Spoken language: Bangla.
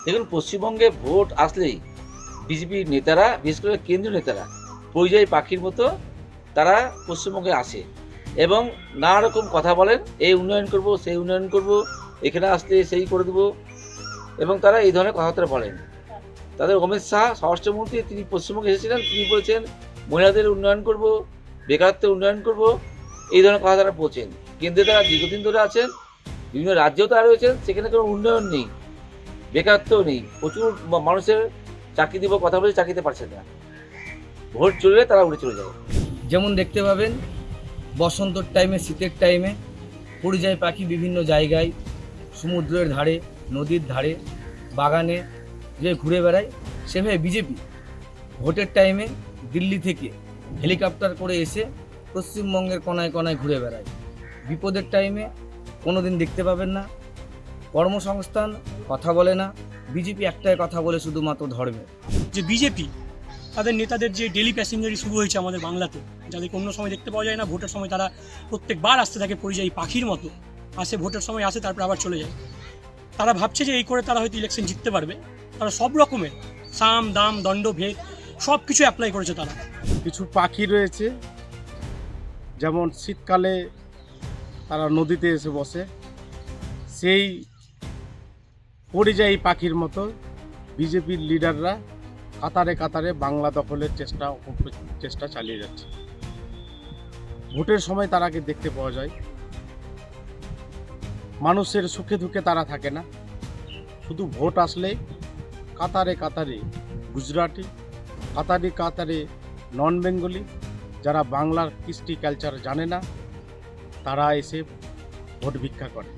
দেখুন, পশ্চিমবঙ্গে ভোট আসলেই বিজেপির নেতারা, বিশেষ করে কেন্দ্রীয় নেতারা পরিযায়ী পাখির মতো তারা পশ্চিমবঙ্গে আসে এবং নানা রকম কথা বলেন, এই উন্নয়ন করব, সেই উন্নয়ন করব, এখানে আসলে সেই করে দেবো, এবং তারা এই ধরনের কথাবার্তা বলেন। তাদের অমিত শাহ স্বরাষ্ট্রমন্ত্রী, তিনি পশ্চিমবঙ্গে এসেছিলেন, তিনি বলেছেন মহিলাদের উন্নয়ন করব, বেকারত্বের উন্নয়ন করব, এই ধরনের কথা তারা বলছেন। কেন্দ্রে তারা দীর্ঘদিন ধরে আছেন, বিভিন্ন রাজ্যেও তারা রয়েছেন, সেখানে কোনো উন্নয়ন নেই, বেকারত্ব নেই, প্রচুর মানুষের চাকরি দিব কথা বলে চাকরিতে পারছে না। ভোট চলে তারা উড়ে চলে যায়। যেমন দেখতে পাবেন বসন্তর টাইমে, শীতের টাইমে পরিযায়ী পাখি বিভিন্ন জায়গায়, সমুদ্রের ধারে, নদীর ধারে, বাগানে যে ঘুরে বেড়ায়, সেভাবে বিজেপি ভোটের টাইমে দিল্লি থেকে হেলিকপ্টার করে এসে পশ্চিমবঙ্গের কোনায় কোনায় ঘুরে বেড়ায়। বিপদের টাইমে কোনো দিন দেখতে পাবেন না। কর্মসংস্থান কথা বলে না, বিজেপি একটাই কথা বলে, শুধুমাত্র ধর্মে। যে বিজেপি তাদের নেতাদের যে ডেলি প্যাসেঞ্জারি শুরু হয়েছে আমাদের বাংলাতে, যাদেরকে অন্য সময় দেখতে পাওয়া যায় না, ভোটের সময় তারা প্রত্যেকবার আসতে থাকে পরিযায়ী পাখির মতো, আসে ভোটের সময় আসে, তারপর আবার চলে যায়। তারা ভাবছে যে এই করে তারা হয়তো ইলেকশন জিততে পারবে। তারা সব রকমের সাম দাম দণ্ড ভেদ সব কিছু অ্যাপ্লাই করেছে তারা। কিছু পাখি রয়েছে, যেমন শীতকালে তারা নদীতে এসে বসে, সেই পরিযায়ী পাখির মতো বিজেপির লিডাররা কাতারে কাতারে বাংলা দখলের চেষ্টা চালিয়ে যাচ্ছে। ভোটের সময় তারাকে দেখতে পাওয়া যায়, মানুষের সুখে দুঃখে তারা থাকে না, শুধু ভোট আসলে কাতারে কাতারে গুজরাটি, কাতারে কাতারে নন বেঙ্গলি, যারা বাংলার কৃষ্টি কালচার জানে না, তারা এসে ভোট ভিক্ষা করে।